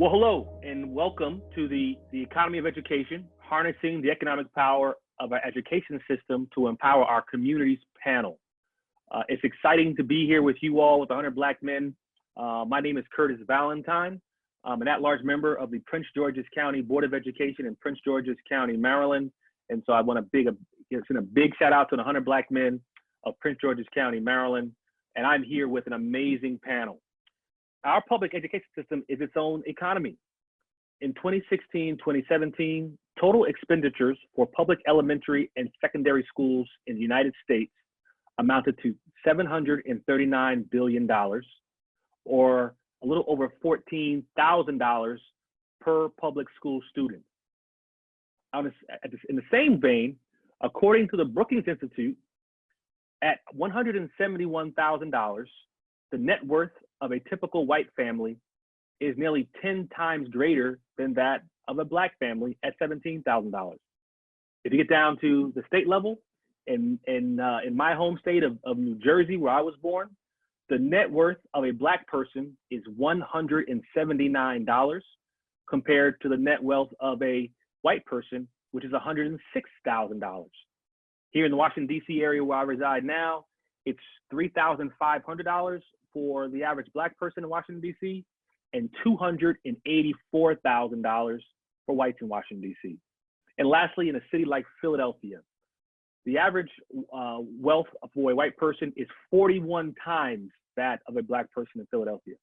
Well, hello and welcome to the Economy of Education, Harnessing the Economic Power of Our Education System to Empower Our Communities panel. It's exciting to be here with you all with 100 Black men. My name is Curtis Valentine. I'm an at-large member of the Prince George's County Board of Education in Prince George's County, Maryland. And so I want to send a big shout out to the 100 Black men of Prince George's County, Maryland. And I'm here with an amazing panel. Our public education system is its own economy. In 2016-2017, total expenditures for public elementary and secondary schools in the United States amounted to $739 billion, or a little over $14,000 per public school student. In the same vein, according to the Brookings Institute, at $171,000, the net worth of a typical white family is nearly 10 times greater than that of a Black family at $17,000. If you get down to the state level, in my home state of New Jersey, where I was born, the net worth of a Black person is $179 compared to the net wealth of a white person, which is $106,000. Here in the Washington, D.C. area where I reside now, it's $3,500 for the average Black person in Washington, D.C., and $284,000 for whites in Washington, D.C. And lastly, in a city like Philadelphia, the average wealth for a white person is 41 times that of a Black person in Philadelphia.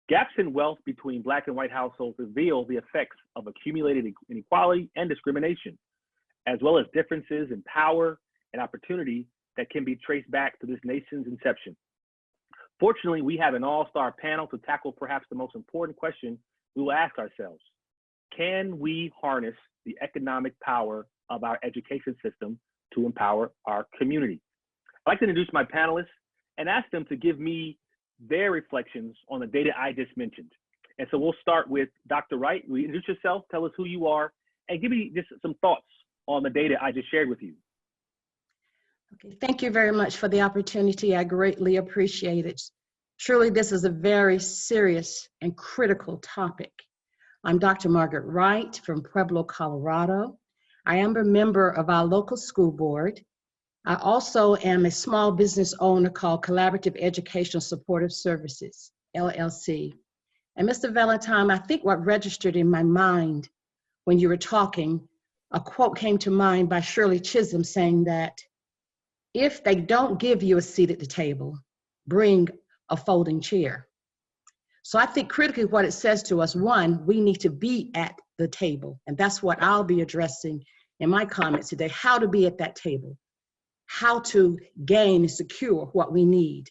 Gaps in wealth between Black and white households reveal the effects of accumulated inequality and discrimination, as well as differences in power and opportunity that can be traced back to this nation's inception. Fortunately, we have an all-star panel to tackle perhaps the most important question we will ask ourselves. Can we harness the economic power of our education system to empower our community? I'd like to introduce my panelists and ask them to give me their reflections on the data I just mentioned. And so we'll start with Dr. Wright. Will you introduce yourself, tell us who you are, and give me just some thoughts on the data I just shared with you. Okay, thank you very much for the opportunity. I greatly appreciate it. Truly, this is a very serious and critical topic. I'm Dr. Margaret Wright from Pueblo, Colorado. I am a member of our local school board. I also am a small business owner called Collaborative Educational Supportive Services, LLC. And Mr. Valentine, I think what registered in my mind when you were talking, a quote came to mind by Shirley Chisholm saying that, if they don't give you a seat at the table, bring a folding chair. So I think critically what it says to us, one, we need to be at the table. And that's what I'll be addressing in my comments today, how to be at that table, how to gain and secure what we need.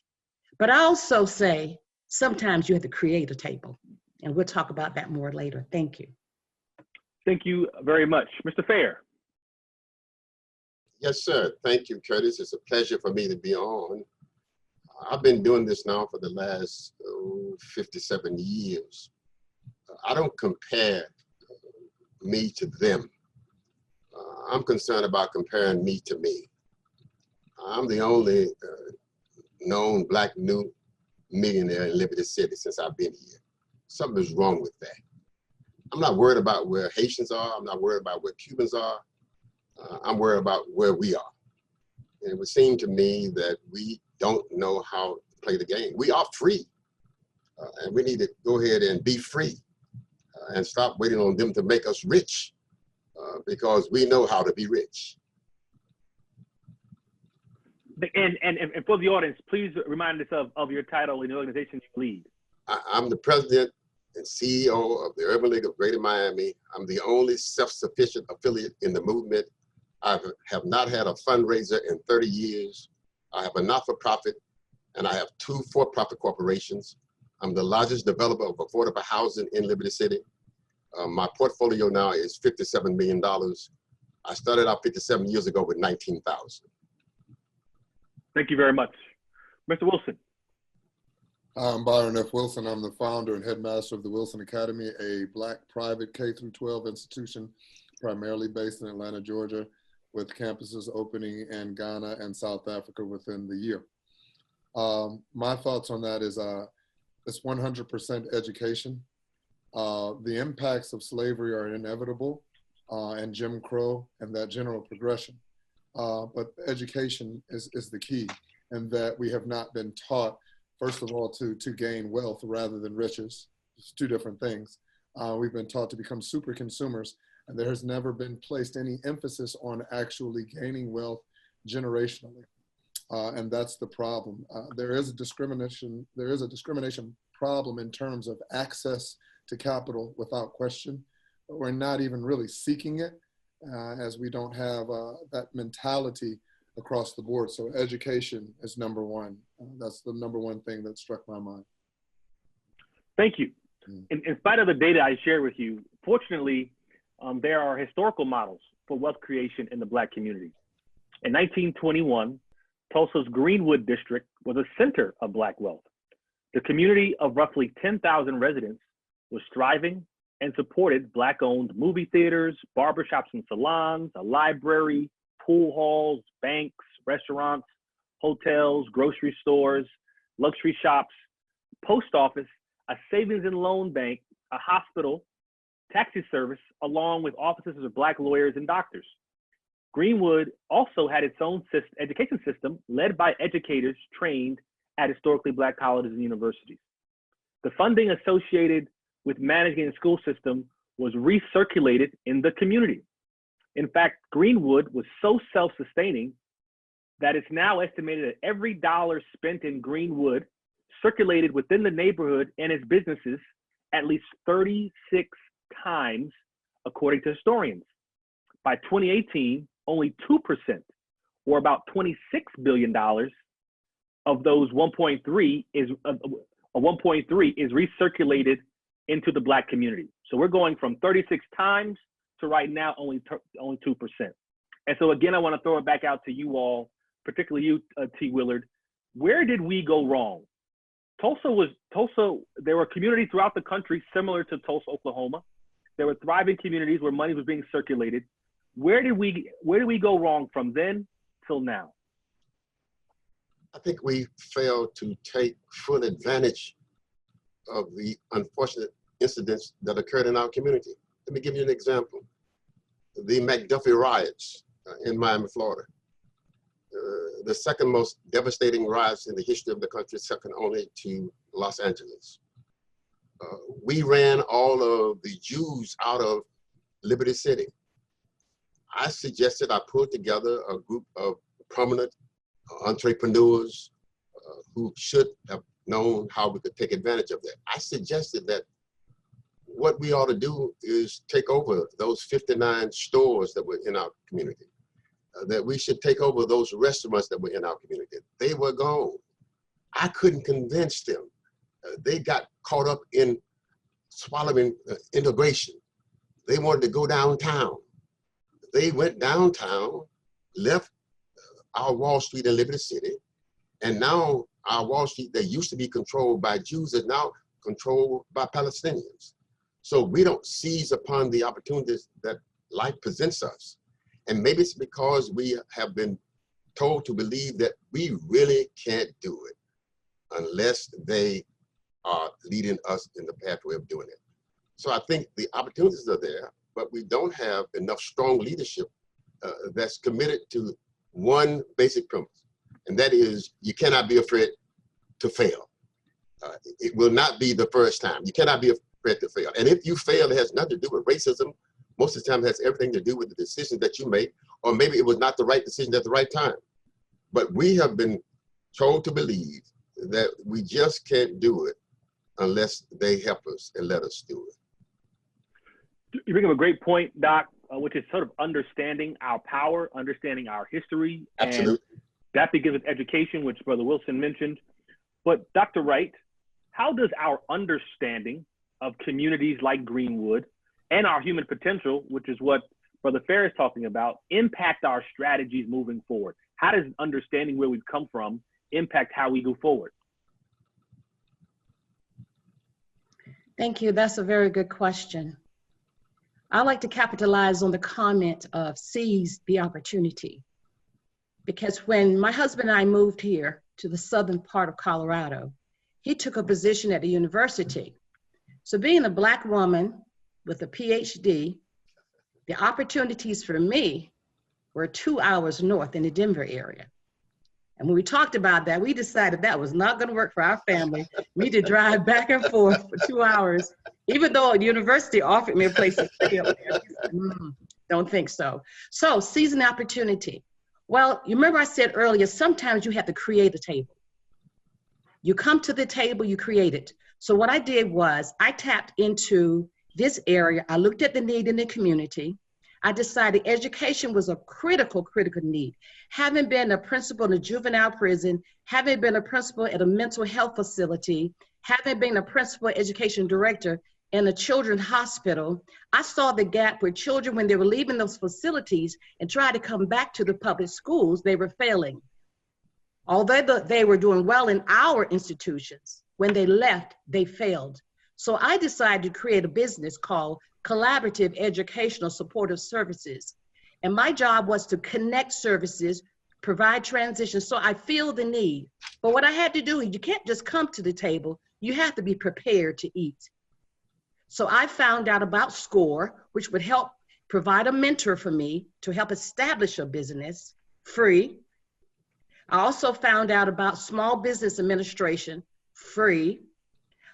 But I also say, sometimes you have to create a table. And we'll talk about that more later. Thank you. Thank you very much. Mr. Fair. Yes, sir. Thank you, Curtis. It's a pleasure for me to be on. I've been doing this now for the last 57 years. I don't compare me to them. I'm concerned about comparing me to me. I'm the only known Black new millionaire in Liberty City since I've been here. Something is wrong with that. I'm not worried about where Haitians are. I'm not worried about where Cubans are. I'm worried about where we are. And it would seem to me that we don't know how to play the game. We are free, and we need to go ahead and be free and stop waiting on them to make us rich, because we know how to be rich. And for the audience, please remind us of your title and the organization you lead. I'm the president and CEO of the Urban League of Greater Miami. I'm the only self-sufficient affiliate in the movement. I have not had a fundraiser in 30 years. I have a not-for-profit, and I have 2 for-profit corporations. I'm the largest developer of affordable housing in Liberty City. My portfolio now is $57 million. I started out 57 years ago with 19,000. Thank you very much. Mr. Wilson. I'm Byron F. Wilson. I'm the founder and headmaster of the Wilson Academy, a Black private K-12 institution primarily based in Atlanta, Georgia, with campuses opening in Ghana and South Africa within the year. My thoughts on that is it's 100% education. The impacts of slavery are inevitable, and Jim Crow and that general progression. But education is the key, and that we have not been taught, first of all, to gain wealth rather than riches. It's two different things. We've been taught to become super consumers, and there has never been placed any emphasis on actually gaining wealth generationally. And that's the problem. There is a discrimination problem in terms of access to capital without question, but we're not even really seeking it, as we don't have that mentality across the board. So education is number one. That's the number one thing that struck my mind. Thank you. In spite of the data I shared with you, fortunately, there are historical models for wealth creation in the Black community. In 1921, Tulsa's Greenwood district was a center of Black wealth. The community of roughly 10,000 residents was thriving and supported Black-owned movie theaters, barbershops and salons, a library, pool halls, banks, restaurants, hotels, grocery stores, luxury shops, post office, a savings and loan bank, a hospital, taxi service, along with offices of Black lawyers and doctors. Greenwood also had its own education system led by educators trained at historically Black colleges and universities. The funding associated with managing the school system was recirculated in the community. In fact, Greenwood was so self-sustaining that it's now estimated that every dollar spent in Greenwood circulated within the neighborhood and its businesses at least 36 times, according to historians. By 2018, only 2%, or about $26 billion of those 1.3 is recirculated into the Black community. So we're going from 36 times to right now only 2%. And so again, I want to throw it back out to you all, particularly you, T. Willard. Where did we go wrong? There were communities throughout the country similar to Tulsa, Oklahoma. There were thriving communities where money was being circulated. Where did we go wrong from then till now? I think we failed to take full advantage of the unfortunate incidents that occurred in our community. Let me give you an example. The Mcduffie Riots in Miami, Florida. The second most devastating riots in the history of the country, second only to Los Angeles. We ran all of the Jews out of Liberty City. I pulled together a group of prominent entrepreneurs who should have known how we could take advantage of that. I suggested that what we ought to do is take over those 59 stores that were in our community, that we should take over those restaurants that were in our community. They were gone. I couldn't convince them. They got caught up in swallowing integration. They wanted to go downtown. They went downtown, left our Wall Street in Liberty City, and now our Wall Street that used to be controlled by Jews is now controlled by Palestinians. So we don't seize upon the opportunities that life presents us. And maybe it's because we have been told to believe that we really can't do it unless they are leading us in the pathway of doing it. So I think the opportunities are there, but we don't have enough strong leadership that's committed to one basic premise, and that is you cannot be afraid to fail. It will not be the first time. You cannot be afraid to fail. And if you fail, it has nothing to do with racism. Most of the time it has everything to do with the decisions that you make, or maybe it was not the right decision at the right time. But we have been told to believe that we just can't do it unless they help us and let us do it. You bring up a great point, Doc, which is sort of understanding our power, understanding our history. Absolutely. And that begins with education, which Brother Wilson mentioned. But Dr. Wright, how does our understanding of communities like Greenwood and our human potential, which is what Brother Fair is talking about, impact our strategies moving forward? How does understanding where we've come from impact how we go forward? Thank you. That's a very good question. I like to capitalize on the comment of seize the opportunity. Because when my husband and I moved here to the southern part of Colorado, he took a position at the university. So being a Black woman with a PhD, the opportunities for me were 2 hours north in the Denver area. And when we talked about that, we decided that was not going to work for our family, me to drive back and forth for 2 hours, even though the university offered me a place to stay up there. Don't think so. So seizing opportunity. Well, you remember I said earlier, sometimes you have to create a table. You come to the table, you create it. So what I did was I tapped into this area. I looked at the need in the community. I decided education was a critical need. Having been a principal in a juvenile prison, having been a principal at a mental health facility, having been a principal education director in a children's hospital, I saw the gap where children, when they were leaving those facilities and tried to come back to the public schools, they were failing. Although they were doing well in our institutions, when they left, they failed. So I decided to create a business called Collaborative Educational Supportive Services. And my job was to connect services, provide transition. So I feel the need. But what I had to do is you can't just come to the table, you have to be prepared to eat. So I found out about SCORE, which would help provide a mentor for me to help establish a business free. I also found out about Small Business Administration free.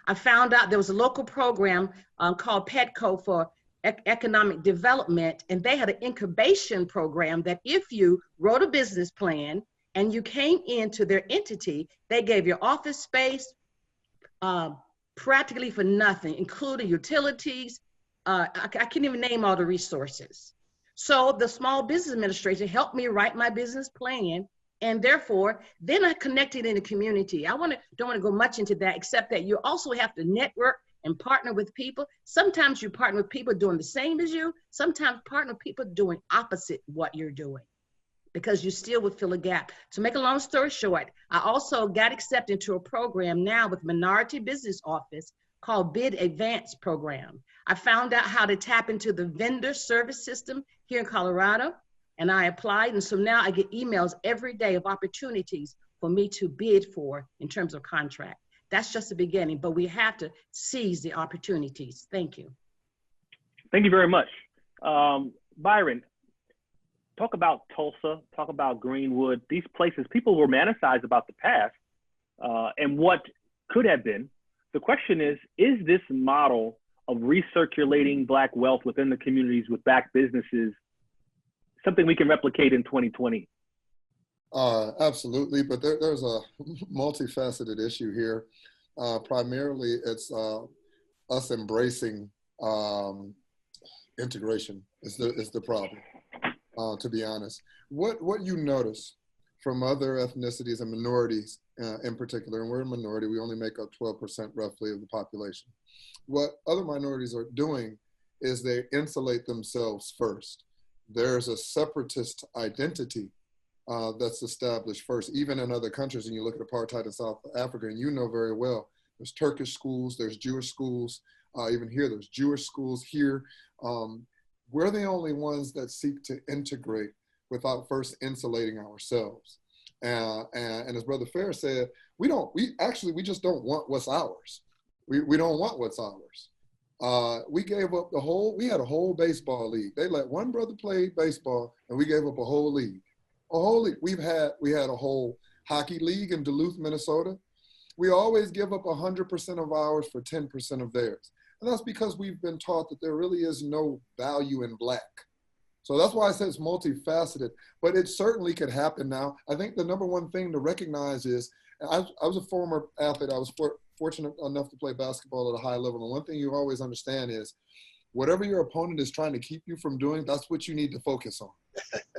I found out there was a local program called PETCO for economic development, and they had an incubation program that if you wrote a business plan and you came into their entity, they gave you office space practically for nothing, including utilities. I can't even name all the resources. So the Small Business Administration helped me write my business plan. And therefore, then I connected in the community. Don't want to go much into that, except that you also have to network and partner with people. Sometimes you partner with people doing the same as you. Sometimes partner with people doing opposite what you're doing, because you still would fill a gap. To make a long story short, I also got accepted into a program now with Minority Business Office called Bid Advance Program. I found out how to tap into the vendor service system here in Colorado. And I applied, and so now I get emails every day of opportunities for me to bid for in terms of contract. That's just the beginning, but we have to seize the opportunities. Thank you. Thank you very much. Byron, talk about Tulsa, talk about Greenwood, these places. People romanticize about the past and what could have been. The question is this model of recirculating Black wealth within the communities with Black businesses something we can replicate in 2020? Absolutely, but there's a multifaceted issue here. Primarily, it's us embracing integration is the problem, to be honest. What you notice from other ethnicities and minorities in particular, and we're a minority, we only make up 12% roughly of the population. What other minorities are doing is they insulate themselves first. There's a separatist identity that's established first, even in other countries. And you look at apartheid in South Africa, and you know very well, there's Turkish schools, there's Jewish schools, even here, there's Jewish schools here. We're the only ones that seek to integrate without first insulating ourselves. And as Brother Fair said, we just don't want what's ours. We don't want what's ours. We gave up we had a whole baseball league. They let one brother play baseball, and we gave up a whole league. We had a whole hockey league in Duluth, Minnesota. We always give up 100% of ours for 10% of theirs. And that's because we've been taught that there really is no value in Black. So that's why I said it's multifaceted, but it certainly could happen now. I think the number one thing to recognize is, I was a former athlete. I was fortunate enough to play basketball at a high level. And one thing you always understand is whatever your opponent is trying to keep you from doing, that's what you need to focus on.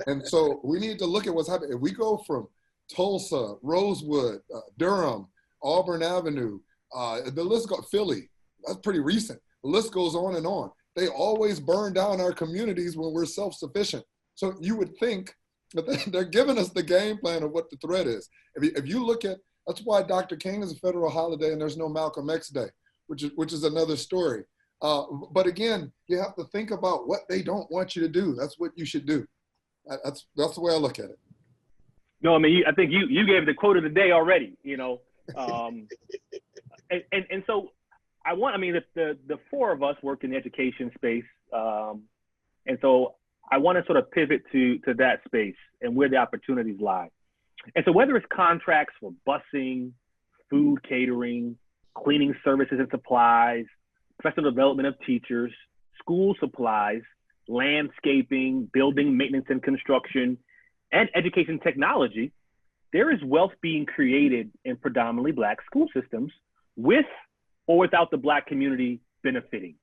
And so we need to look at what's happening. If we go from Tulsa, Rosewood, Durham, Auburn Avenue, the list goes, Philly, that's pretty recent. The list goes on and on. They always burn down our communities when we're self-sufficient. So you would think that they're giving us the game plan of what the threat is. If you look at, that's why Dr. King is a federal holiday and there's no Malcolm X Day, which is another story. But again, you have to think about what they don't want you to do. That's what you should do. That's the way I look at it. No, I mean, I think you gave the quote of the day already, you know. And so I mean, the four of us work in the education space. And so I want to sort of pivot to that space and where the opportunities lie. And so whether it's contracts for busing, food catering, cleaning services and supplies, professional development of teachers, school supplies, landscaping, building maintenance and construction, and education technology, there is wealth being created in predominantly Black school systems with or without the Black community benefiting.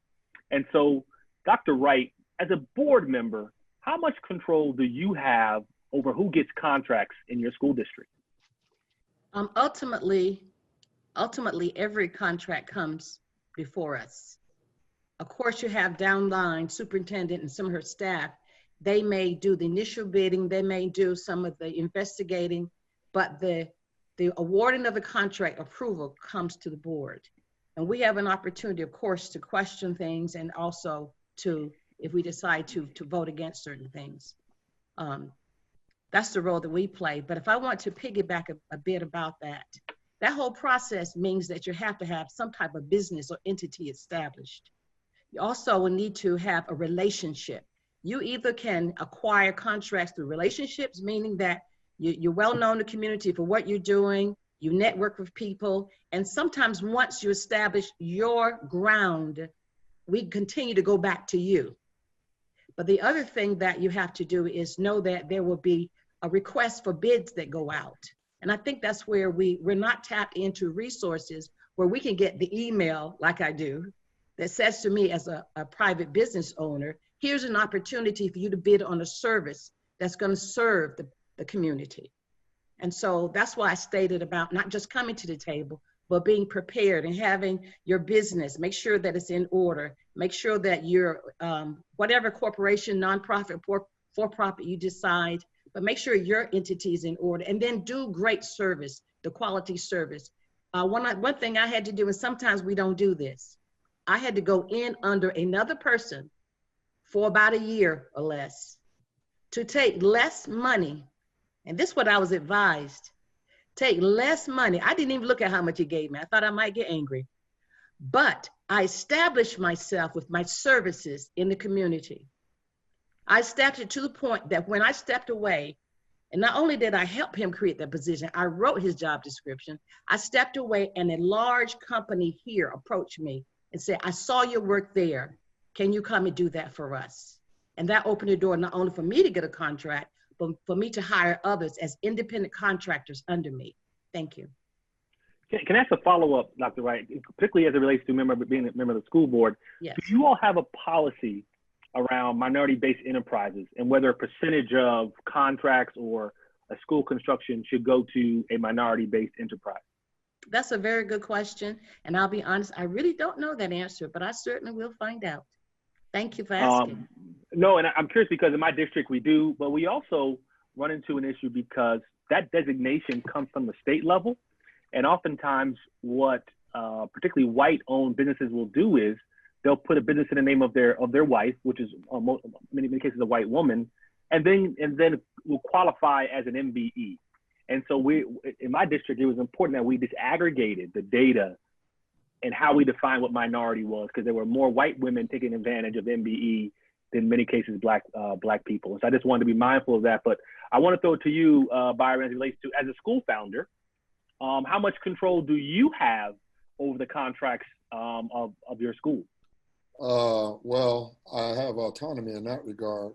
And so, Dr. Wright, as a board member, how much control do you have over who gets contracts in your school district? Ultimately, every contract comes before us. Of course, you have downline superintendent and some of her staff. They may do the initial bidding, they may do some of the investigating, but the awarding of the contract approval comes to the board. And we have an opportunity, of course, to question things and also to, if we decide to vote against certain things. That's the role that we play. But if I want to piggyback a bit about that, that whole process means that you have to have some type of business or entity established. You also will need to have a relationship. You either can acquire contracts through relationships, meaning that you're well known in the community for what you're doing, you network with people, and sometimes once you establish your ground, we continue to go back to you. But the other thing that you have to do is know that there will be a request for bids that go out. And I think that's where we're not tapped into resources where we can get the email, like I do, that says to me as a private business owner, here's an opportunity for you to bid on a service that's going to serve the community. And so that's why I stated about not just coming to the table, but being prepared and having your business, make sure that it's in order, make sure that you're, whatever corporation, nonprofit, for-profit you decide, but make sure your entity is in order, and then do great service, the quality service. One thing I had to do, and sometimes we don't do this, I had to go in under another person for about a year or less to take less money. And this is what I was advised, take less money. I didn't even look at how much he gave me. I thought I might get angry. But I established myself with my services in the community. I stepped it to the point that when I stepped away, and not only did I help him create that position, I wrote his job description. I stepped away and a large company here approached me and said, I saw your work there. Can you come and do that for us? And that opened the door not only for me to get a contract, but for me to hire others as independent contractors under me. Thank you. Can I ask a follow-up, Dr. Wright, particularly as it relates to being a member of the school board? Yes. Do you all have a policy around minority-based enterprises and whether a percentage of contracts or a school construction should go to a minority-based enterprise? That's a very good question. And I'll be honest, I really don't know that answer, but I certainly will find out. Thank you for asking. No, and I'm curious because in my district we do, but we also run into an issue because that designation comes from the state level. And oftentimes what particularly white-owned businesses will do is they'll put a business in the name of their wife, which is many cases a white woman, and then will qualify as an MBE. And so in my district, it was important that we disaggregated the data and how we define what minority was, because there were more white women taking advantage of MBE than many cases black people. And so I just wanted to be mindful of that. But I want to throw it to you, Byron, as it relates to, as a school founder, how much control do you have over the contracts of your school? Well, I have autonomy in that regard,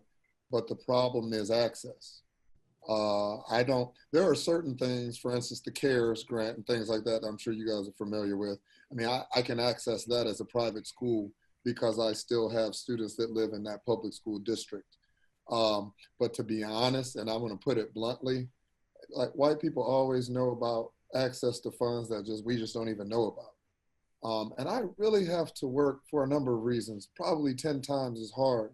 but the problem is access. There are certain things, for instance, the CARES grant and things like that, I'm sure you guys are familiar with. I mean, I can access that as a private school because I still have students that live in that public school district. But to be honest, and I'm going to put it bluntly, like white people always know about access to funds that we just don't even know about. And I really have to work for a number of reasons, probably 10 times as hard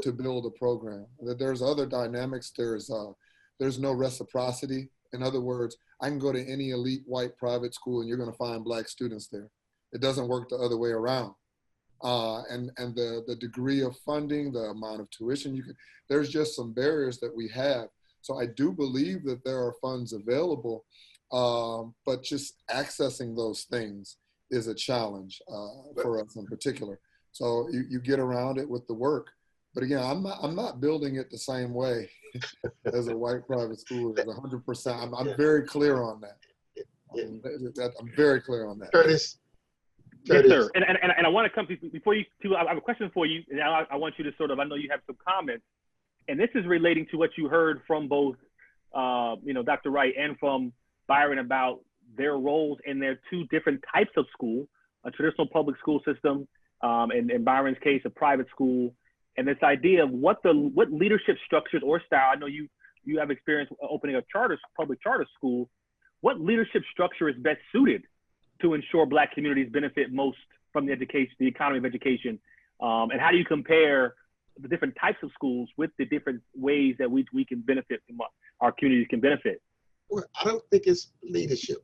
to build a program. There's other dynamics. There's no reciprocity. In other words, I can go to any elite white private school and you're going to find black students there. It doesn't work the other way around. And the degree of funding, the amount of tuition there's just some barriers that we have. So I do believe that there are funds available, but just accessing those things is a challenge for us in particular. So you get around it with the work. But again, I'm not building it the same way as a white private school is 100%. I'm very clear on that. I'm very clear on that. Curtis. Yes, sir. And I want to come before you too. I have a question for you, and I want you to sort of. I know you have some comments, and this is relating to what you heard from both, Dr. Wright and from Byron about their roles in their two different types of school: a traditional public school system, and in Byron's case, a private school, and this idea of what leadership structures or style. I know you have experience opening a public charter school. What leadership structure is best suited to ensure Black communities benefit most from the economy of education? And how do you compare the different types of schools with the different ways that we can benefit from our communities can benefit? Well, I don't think it's leadership.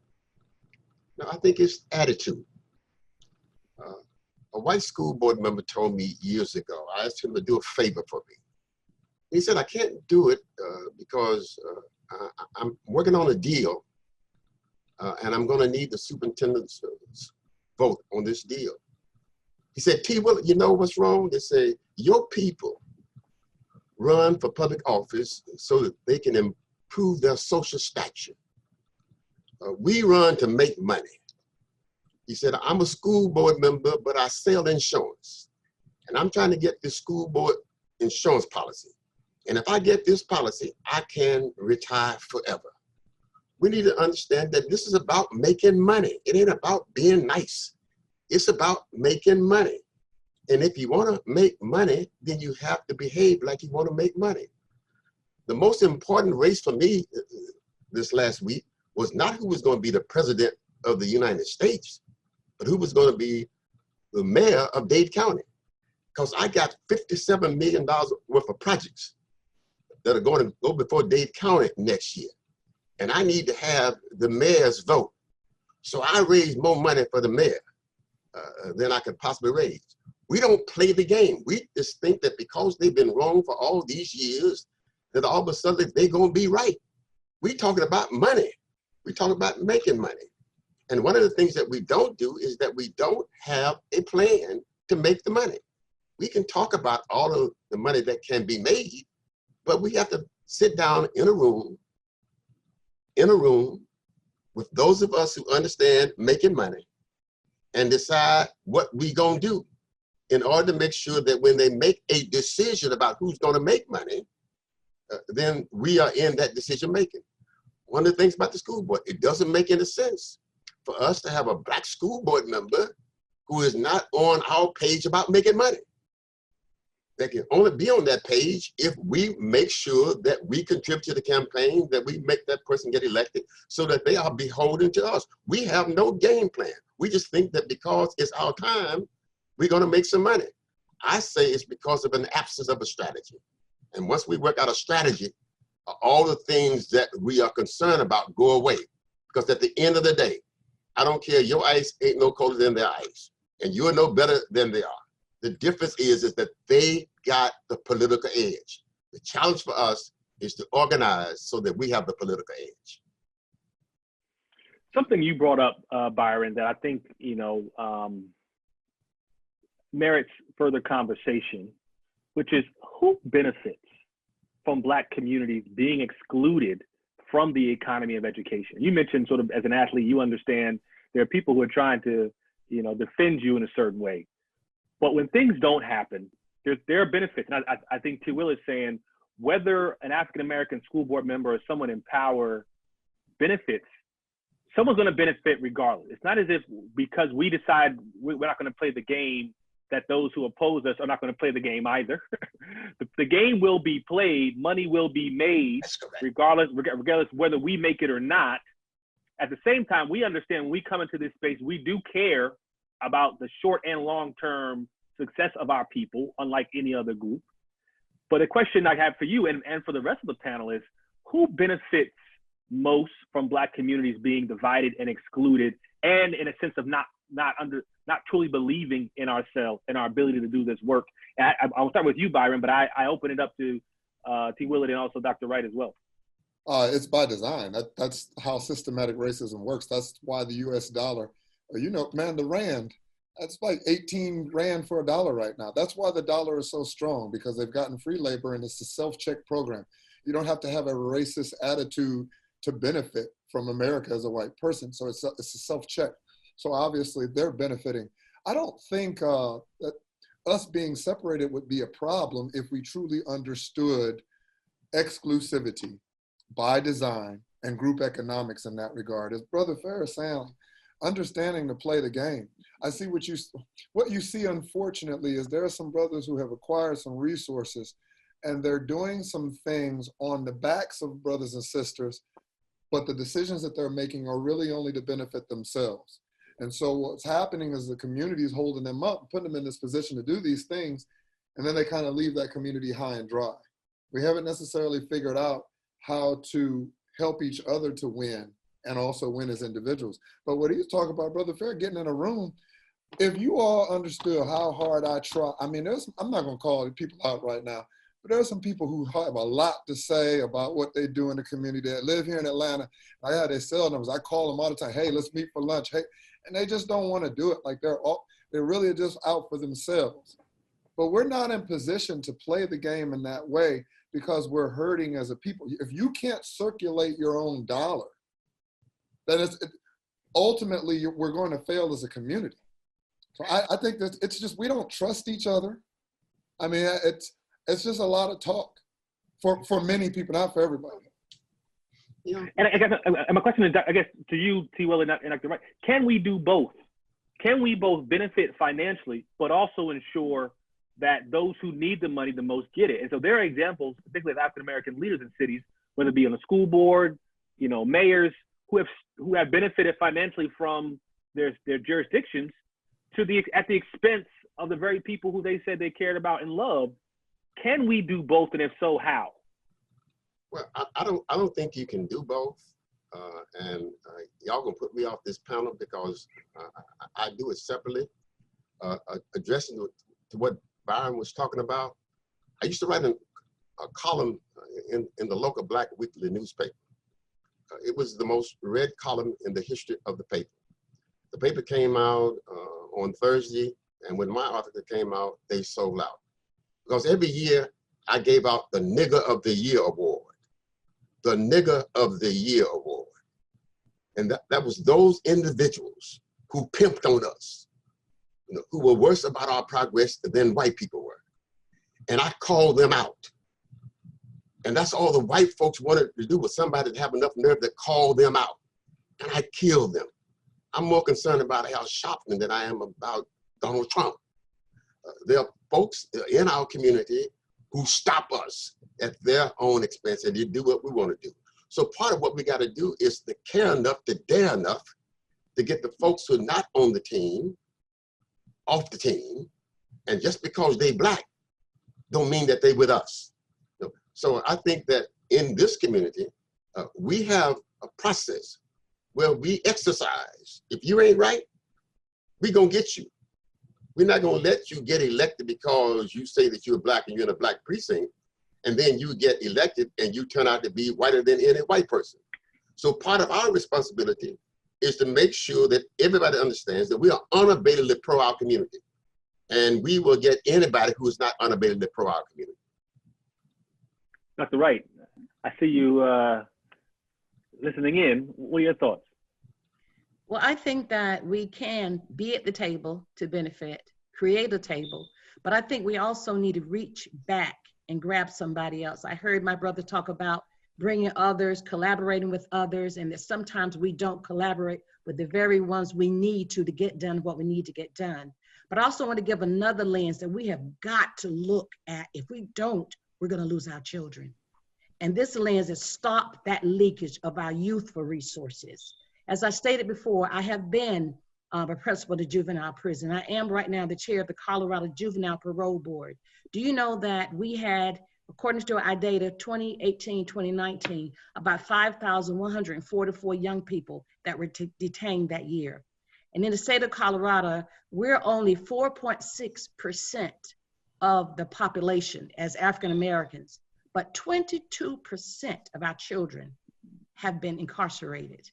No, I think it's attitude. A white school board member told me years ago, I asked him to do a favor for me. He said, I can't do it because I'm working on a deal and I'm going to need the superintendent's vote on this deal. He said, T. Willard, you know what's wrong? They say, your people run for public office so that they can improve their social stature. We run to make money. He said, I'm a school board member, but I sell insurance. And I'm trying to get this school board insurance policy. And if I get this policy, I can retire forever. We need to understand that this is about making money. It ain't about being nice. It's about making money. And if you want to make money, then you have to behave like you want to make money. The most important race for me this last week was not who was going to be the president of the United States, but who was going to be the mayor of Dade County. Because I got $57 million worth of projects that are going to go before Dade County next year. And I need to have the mayor's vote. So I raised more money for the mayor than I could possibly raise. We don't play the game. We just think that because they've been wrong for all these years, that all of a sudden they're going to be right. We're talking about money. We're talking about making money. And one of the things that we don't do is that we don't have a plan to make the money. We can talk about all of the money that can be made, but we have to sit down in a room with those of us who understand making money and decide what we gonna do in order to make sure that when they make a decision about who's gonna make money, then we are in that decision making. One of the things about the school board, it doesn't make any sense for us to have a Black school board member who is not on our page about making money. They can only be on that page if we make sure that we contribute to the campaign, that we make that person get elected so that they are beholden to us. We have no game plan. We just think that because it's our time, we're gonna make some money. I say it's because of an absence of a strategy. And once we work out a strategy, all the things that we are concerned about go away. Because at the end of the day, I don't care, your ice ain't no colder than their ice. And you're no better than they are. The difference is that they got the political edge. The challenge for us is to organize so that we have the political edge. Something you brought up, Byron, that I think, merits further conversation, which is who benefits from Black communities being excluded from the economy of education? You mentioned sort of as an athlete, you understand there are people who are trying to, defend you in a certain way. But when things don't happen, there are benefits. And I think T. Will is saying whether an African-American school board member or someone in power benefits, someone's going to benefit regardless. It's not as if because we decide we're not going to play the game that those who oppose us are not going to play the game either. The game will be played, money will be made, regardless whether we make it or not. At the same time, we understand when we come into this space, we do care about the short and long-term success of our people, unlike any other group. But a question I have for you and for the rest of the panel is, who benefits most from Black communities being divided and excluded, and in a sense of not truly believing in ourselves and our ability to do this work? I'll start with you, Byron, but I open it up to T. Willard and also Dr. Wright as well. It's by design. That's how systematic racism works. That's why the US dollar You know, man, the Rand, that's like 18 Rand for $1 right now. That's why the dollar is so strong, because they've gotten free labor and it's a self-check program. You don't have to have a racist attitude to benefit from America as a white person. So it's a self-check. So obviously they're benefiting. I don't think that us being separated would be a problem if we truly understood exclusivity by design and group economics in that regard. As Brother Ferris saying, understanding to play the game. I see what you see, unfortunately, is there are some brothers who have acquired some resources and they're doing some things on the backs of brothers and sisters, but the decisions that they're making are really only to benefit themselves. And so what's happening is the community is holding them up, putting them in this position to do these things, and then they kind of leave that community high and dry. We haven't necessarily figured out how to help each other to win and also win as individuals. But what he's talking about, Brother Fair, getting in a room, if you all understood how hard I try, I mean, I'm not gonna call people out right now, but there are some people who have a lot to say about what they do in the community that live here in Atlanta. I have their cell numbers. I call them all the time. Hey, let's meet for lunch. Hey, and they just don't want to do it. Like they're really just out for themselves. But we're not in position to play the game in that way because we're hurting as a people. If you can't circulate your own dollar, then ultimately we're going to fail as a community. So I think that it's just, we don't trust each other. I mean, it's just a lot of talk for many people, not for everybody. Yeah. And I guess my question is, I guess, to you, T. Will and Dr. Wright, can we do both? Can we both benefit financially, but also ensure that those who need the money the most get it? And so there are examples, particularly of African-American leaders in cities, whether it be on the school board, you know, mayors, who have benefited financially from their jurisdictions at the expense of the very people who they said they cared about and loved. Can we do both, and if so, how? Well, I don't think you can do both. Y'all gonna put me off this panel because I do it separately. Addressing to what Byron was talking about, I used to write a column in the local Black weekly newspaper. It was the most read column in the history of the paper. The paper came out on Thursday, and when my article came out, they sold out. Because every year I gave out the Nigger of the Year award. The Nigger of the Year award. And that was those individuals who pimped on us, you know, who were worse about our progress than white people were. And I called them out. And that's all the white folks wanted to do, was somebody to have enough nerve to call them out. And I killed them. I'm more concerned about Al Sharpton than I am about Donald Trump. There are folks in our community who stop us at their own expense, and they do what we want to do. So part of what we got to do is to care enough, to dare enough, to get the folks who are not on the team off the team. And just because they Black don't mean that they with us. So I think that in this community, we have a process where we exercise. If you ain't right, we gonna get you. We're not gonna let you get elected because you say that you're Black and you're in a Black precinct, and then you get elected and you turn out to be whiter than any white person. So part of our responsibility is to make sure that everybody understands that we are unabatedly pro our community. And we will get anybody who is not unabatedly pro our community. Dr. Wright, I see you listening in. What are your thoughts? Well, I think that we can be at the table to benefit, create a table, but I think we also need to reach back and grab somebody else. I heard my brother talk about bringing others, collaborating with others, and that sometimes we don't collaborate with the very ones we need to get done what we need to get done. But I also want to give another lens that we have got to look at. If we don't, we're going to lose our children. And this lens is stop that leakage of our youth for resources. As I stated before, I have been a principal to juvenile prison. I am right now the chair of the Colorado Juvenile Parole Board. Do you know that we had, according to our data, 2018, 2019, about 5,144 young people that were detained that year. And in the state of Colorado, we're only 4.6% of the population as African Americans, but 22% of our children have been incarcerated.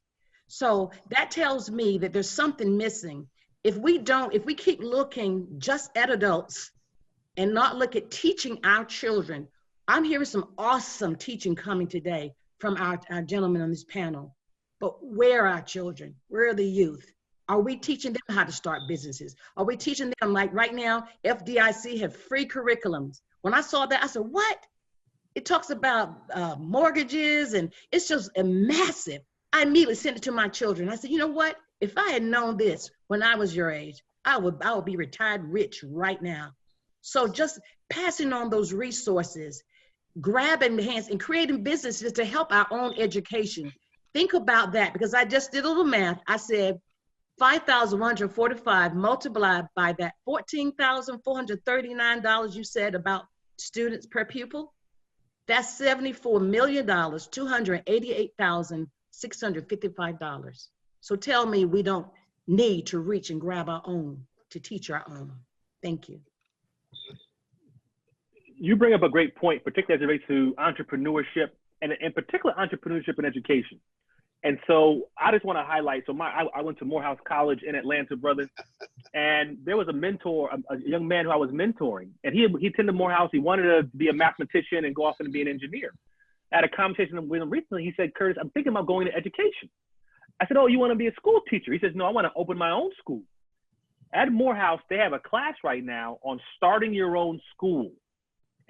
So that tells me that there's something missing. If we keep looking just at adults and not look at teaching our children, I'm hearing some awesome teaching coming today from our gentlemen on this panel. But where are our children? Where are the youth? Are we teaching them how to start businesses? Are we teaching them, like right now, FDIC have free curriculums. When I saw that, I said, what? It talks about mortgages, and it's just a massive. I immediately sent it to my children. I said, you know what? If I had known this when I was your age, I would be retired rich right now. So just passing on those resources, grabbing the hands and creating businesses to help our own education. Think about that, because I just did a little math. I said 5,145 multiplied by that $14,439 you said about students per pupil. That's $74 million, $288,655. So tell me we don't need to reach and grab our own to teach our own. Thank you. You bring up a great point, particularly as it relates to entrepreneurship, and in particular entrepreneurship and education. And so I just want to highlight, so I went to Morehouse College in Atlanta, brother, and there was a mentor, a young man who I was mentoring, and he attended Morehouse. He wanted to be a mathematician and go off and be an engineer. I had a conversation with him recently. He said, Curtis, I'm thinking about going to education. I said, oh, you want to be a school teacher? He says, no, I want to open my own school. At Morehouse, they have a class right now on starting your own school.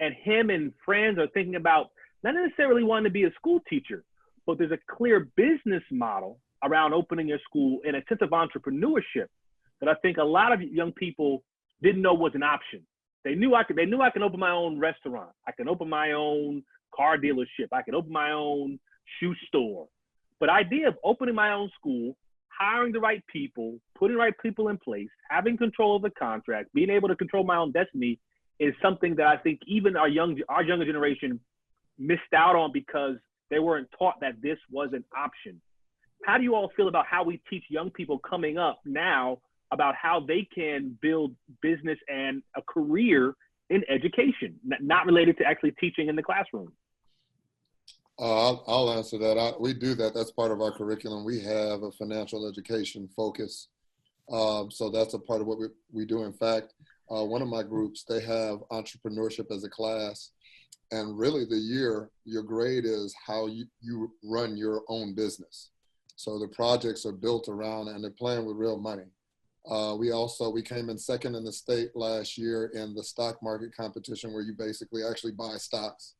And him and friends are thinking about not necessarily wanting to be a school teacher, but there's a clear business model around opening your school and a sense of entrepreneurship that I think a lot of young people didn't know was an option. They knew I can open my own restaurant. I can open my own car dealership. I can open my own shoe store. But the idea of opening my own school, hiring the right people, putting the right people in place, having control of the contract, being able to control my own destiny is something that I think even our younger generation missed out on because they weren't taught that this was an option. How do you all feel about how we teach young people coming up now about how they can build business and a career in education, not related to actually teaching in the classroom? I'll answer that. We do that. That's part of our curriculum. We have a financial education focus. So that's a part of what we do. In fact, one of my groups, they have entrepreneurship as a class. And really your grade is how you run your own business. So the projects are built around, and they're playing with real money. We came in second in the state last year in the stock market competition, where you basically actually buy stocks.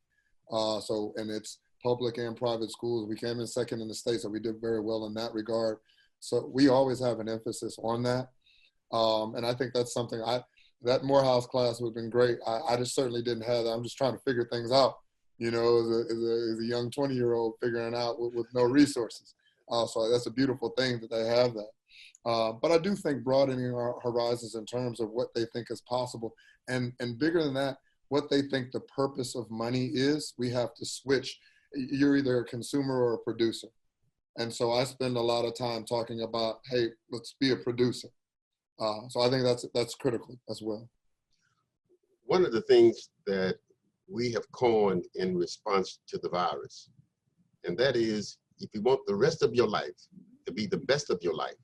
And it's public and private schools. We came in second in the state, so we did very well in that regard. So we always have an emphasis on that. And I think that's something that Morehouse class would have been great. I just certainly didn't have that. I'm just trying to figure things out, as a young 20-year-old figuring out with no resources. So that's a beautiful thing that they have that. But I do think broadening our horizons in terms of what they think is possible, and bigger than that, what they think the purpose of money is, we have to switch. You're either a consumer or a producer. And so I spend a lot of time talking about, hey, let's be a producer. So I think that's critical as well. One of the things that we have coined in response to the virus, and that is, if you want the rest of your life to be the best of your life,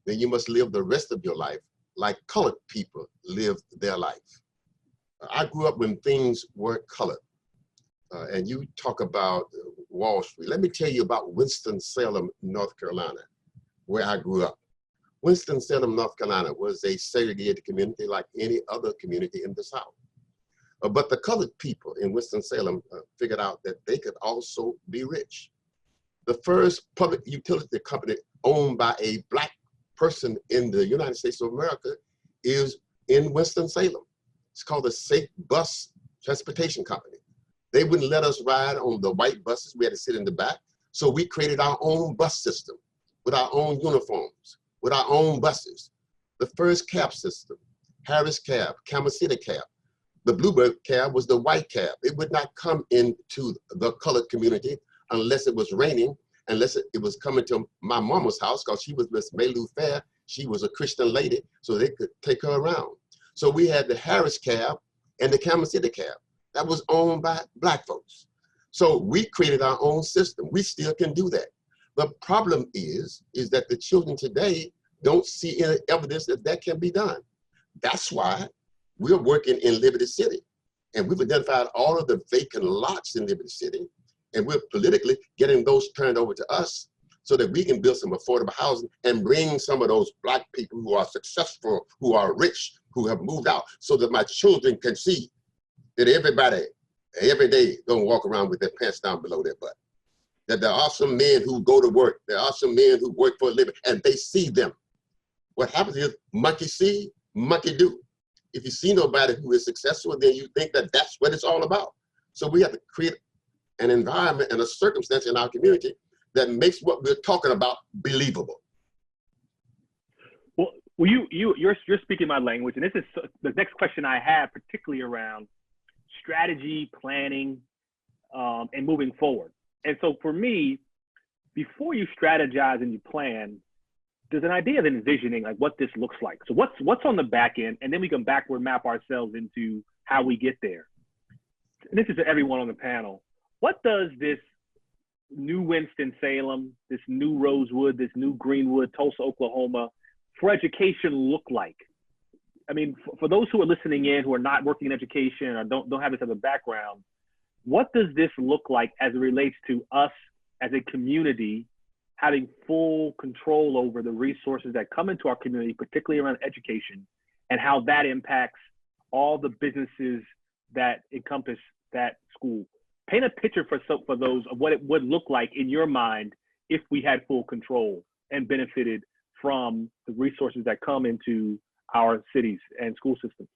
then you must live the rest of your life like colored people live their life. I grew up when things weren't colored. And you talk about Wall Street. Let me tell you about Winston-Salem, North Carolina, where I grew up. Winston-Salem, North Carolina was a segregated community like any other community in the South. But the colored people in Winston-Salem figured out that they could also be rich. The first public utility company owned by a Black person in the United States of America is in Winston-Salem. It's called the Safe Bus Transportation Company. They wouldn't let us ride on the white buses. We had to sit in the back. So we created our own bus system with our own uniforms, with our own buses. The first cab system, Harris Cab, Kansas City Cab. The Bluebird cab was the white cab. It would not come into the colored community unless it was raining, unless it was coming to my mama's house, because she was Miss Maylou Fair. She was a Christian lady, so they could take her around. So we had the Harris Cab and the Kansas City Cab. That was owned by Black folks. So we created our own system. We still can do that. The problem is that the children today don't see any evidence that that can be done. That's why we're working in Liberty City. And we've identified all of the vacant lots in Liberty City. And we're politically getting those turned over to us so that we can build some affordable housing and bring some of those Black people who are successful, who are rich, who have moved out, so that my children can see that everybody, every day, don't walk around with their pants down below their butt. That there are some men who go to work, there are some men who work for a living, and they see them. What happens is monkey see, monkey do. If you see nobody who is successful, then you think that that's what it's all about. So we have to create an environment and a circumstance in our community that makes what we're talking about believable. Well, you're speaking my language, and this is the next question I have, particularly around strategy, planning, and moving forward. And so for me, before you strategize and you plan, there's an idea of envisioning like what this looks like. So what's on the back end, and then we can backward map ourselves into how we get there. And this is to everyone on the panel. What does this new Winston-Salem, this new Rosewood, this new Greenwood, Tulsa, Oklahoma, for education look like? I mean, for those who are listening in, who are not working in education or don't have this as a background, what does this look like as it relates to us as a community having full control over the resources that come into our community, particularly around education, and how that impacts all the businesses that encompass that school? Paint a picture for those of what it would look like in your mind if we had full control and benefited from the resources that come into our cities and school systems.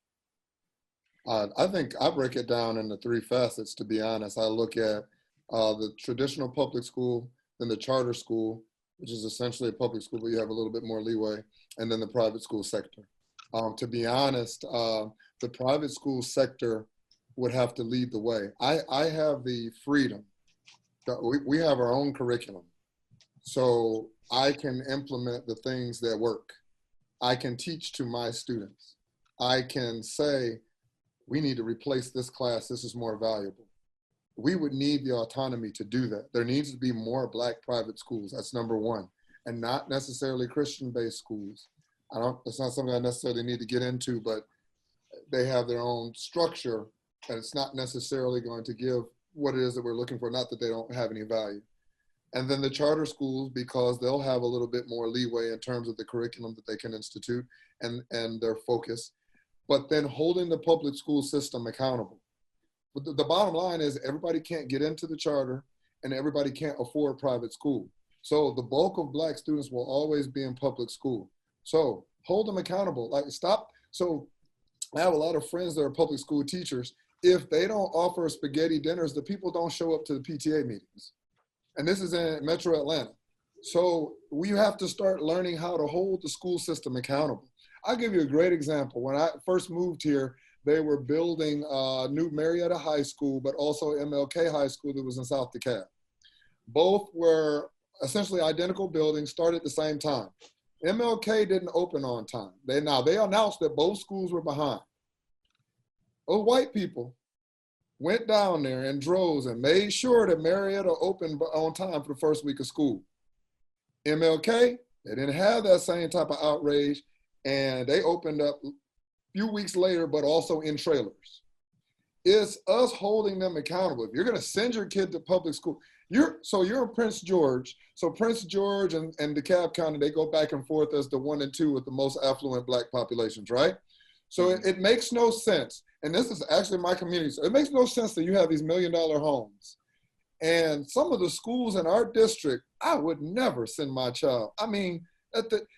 I think I break it down into three facets, to be honest. I look at the traditional public school, then the charter school, which is essentially a public school, but you have a little bit more leeway, and then the private school sector. To be honest, the private school sector would have to lead the way. I have the freedom. We have our own curriculum. So I can implement the things that work. I can teach to my students. I can say, we need to replace this class, this is more valuable. We would need the autonomy to do that. There needs to be more Black private schools, that's number one, and not necessarily Christian-based schools. It's not something I necessarily need to get into, but they have their own structure, and it's not necessarily going to give what it is that we're looking for, not that they don't have any value. And then the charter schools, because they'll have a little bit more leeway in terms of the curriculum that they can institute and their focus, but then holding the public school system accountable. But the bottom line is everybody can't get into the charter and everybody can't afford private school. So the bulk of Black students will always be in public school. So hold them accountable, like stop. So I have a lot of friends that are public school teachers. If they don't offer spaghetti dinners, the people don't show up to the PTA meetings. And this is in Metro Atlanta. So we have to start learning how to hold the school system accountable. I'll give you a great example. When I first moved here, they were building new Marietta High School, but also MLK High School that was in South DeKalb. Both were essentially identical buildings, started at the same time. MLK didn't open on time. They announced that both schools were behind. Those white people went down there in droves and made sure that Marietta opened on time for the first week of school. MLK, they didn't have that same type of outrage, and they opened up a few weeks later, but also in trailers. It's us holding them accountable. If you're gonna send your kid to public school, you're in Prince George. So Prince George and DeKalb County, they go back and forth as the 1 and 2 with the most affluent Black populations, right? So it makes no sense. And this is actually my community. So it makes no sense that you have these $1 million homes. And some of the schools in our district, I would never send my child. I mean,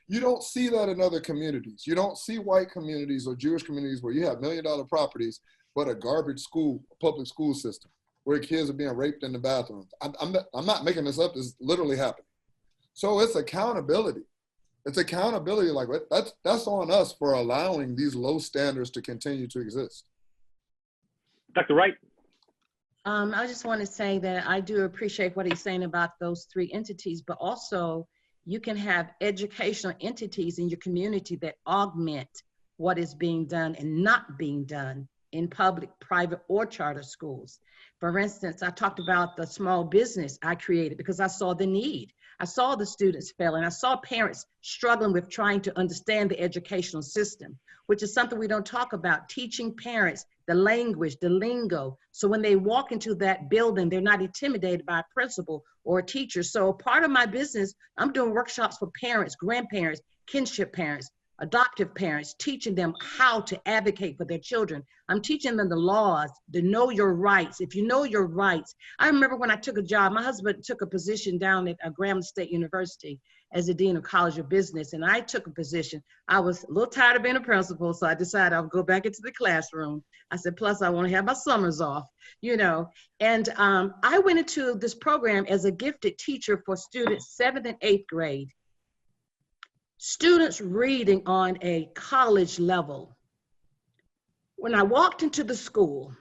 you don't see that in other communities. You don't see white communities or Jewish communities where you have $1 million properties, but a garbage school, public school system, where kids are being raped in the bathrooms. I'm not making this up. It's literally happening. So it's accountability. It's accountability. Like that's on us for allowing these low standards to continue to exist. Dr. Wright. I just want to say that I do appreciate what he's saying about those three entities, but also you can have educational entities in your community that augment what is being done and not being done in public, private, or charter schools. For instance, I talked about the small business I created because I saw the need. I saw the students failing. I saw parents struggling with trying to understand the educational system, which is something we don't talk about, teaching parents the language, the lingo. So when they walk into that building, they're not intimidated by a principal or a teacher. So part of my business, I'm doing workshops for parents, grandparents, kinship parents, adoptive parents, teaching them how to advocate for their children. I'm teaching them the laws, to know your rights. If you know your rights, I remember when I took a job, my husband took a position down at Grambling State University as the Dean of College of Business, and I took a position. I was a little tired of being a principal, so I decided I would go back into the classroom. I said, plus I want to have my summers off, you know. And I went into this program as a gifted teacher for students 7th and 8th grade. Students reading on a college level. When I walked into the school,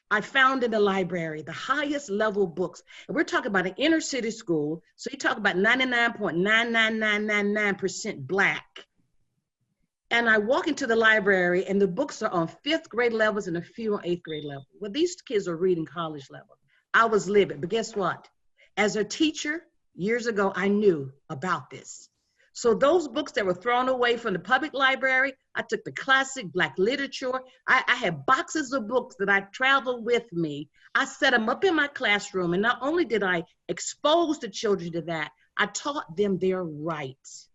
I found in the library the highest level books. And we're talking about an inner city school. So you talk about 99.99999% Black. And I walk into the library and the books are on 5th grade levels and a few on 8th grade level. Well, these kids are reading college level. I was livid, but guess what? As a teacher, years ago, I knew about this. So those books that were thrown away from the public library, I took the classic Black literature. I had boxes of books that I traveled with me. I set them up in my classroom. And not only did I expose the children to that, I taught them their rights.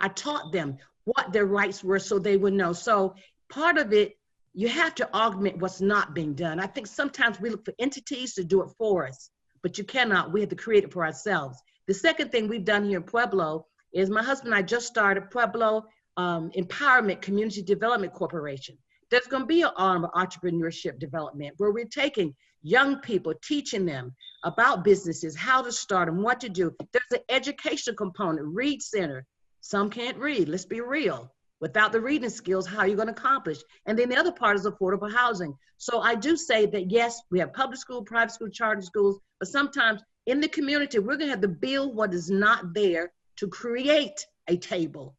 I taught them what their rights were so they would know. So part of it, you have to augment what's not being done. I think sometimes we look for entities to do it for us, but you cannot. We have to create it for ourselves. The second thing we've done here in Pueblo is my husband and I just started Pueblo Empowerment Community Development Corporation. There's going to be an arm of entrepreneurship development where we're taking young people, teaching them about businesses, how to start them, what to do. There's an education component, Read Center. Some can't read, let's be real. Without the reading skills, how are you going to accomplish? And then the other part is affordable housing. So I do say that, yes, we have public school, private school, charter schools, but sometimes in the community, we're going to have to build what is not there to create a table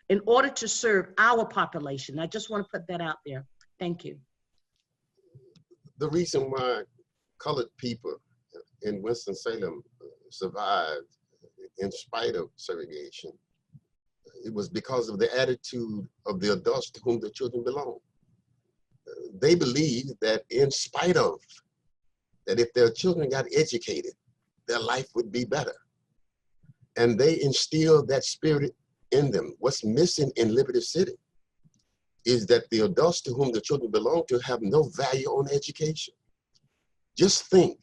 in order to serve our population. I just want to put that out there. Thank you. The reason why colored people in Winston-Salem survived in spite of segregation, it was because of the attitude of the adults to whom the children belong. They believed that in spite of, that if their children got educated, their life would be better. And they instilled that spirit in them. What's missing in Liberty City is that the adults to whom the children belong to have no value on education. Just think,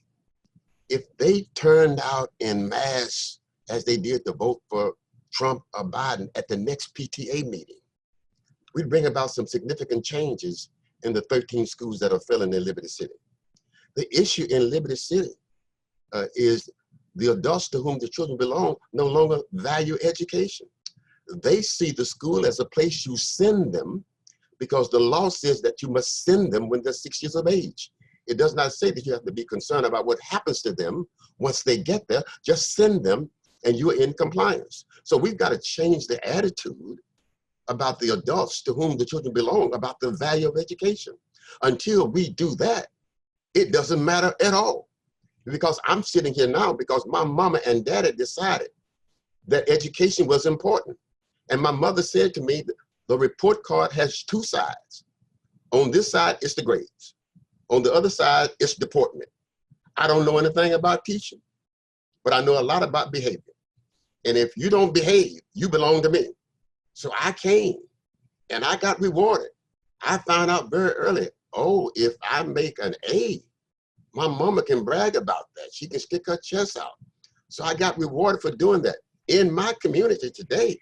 if they turned out in mass as they did to vote for Trump or Biden at the next PTA meeting, we'd bring about some significant changes in the 13 schools that are failing in Liberty City. The issue in Liberty City is the adults to whom the children belong no longer value education. They see the school as a place you send them because the law says that you must send them when they're 6 years of age. It does not say that you have to be concerned about what happens to them once they get there. Just send them and you are in compliance. So we've got to change the attitude about the adults to whom the children belong, about the value of education. Until we do that, it doesn't matter at all. Because I'm sitting here now because my mama and daddy decided that education was important. And my mother said to me, the report card has two sides. On this side, it's the grades. On the other side, it's deportment. I don't know anything about teaching, but I know a lot about behavior. And if you don't behave, you belong to me. So I came and I got rewarded. I found out very early, oh, if I make an A, my mama can brag about that. She can stick her chest out. So I got rewarded for doing that. In my community today,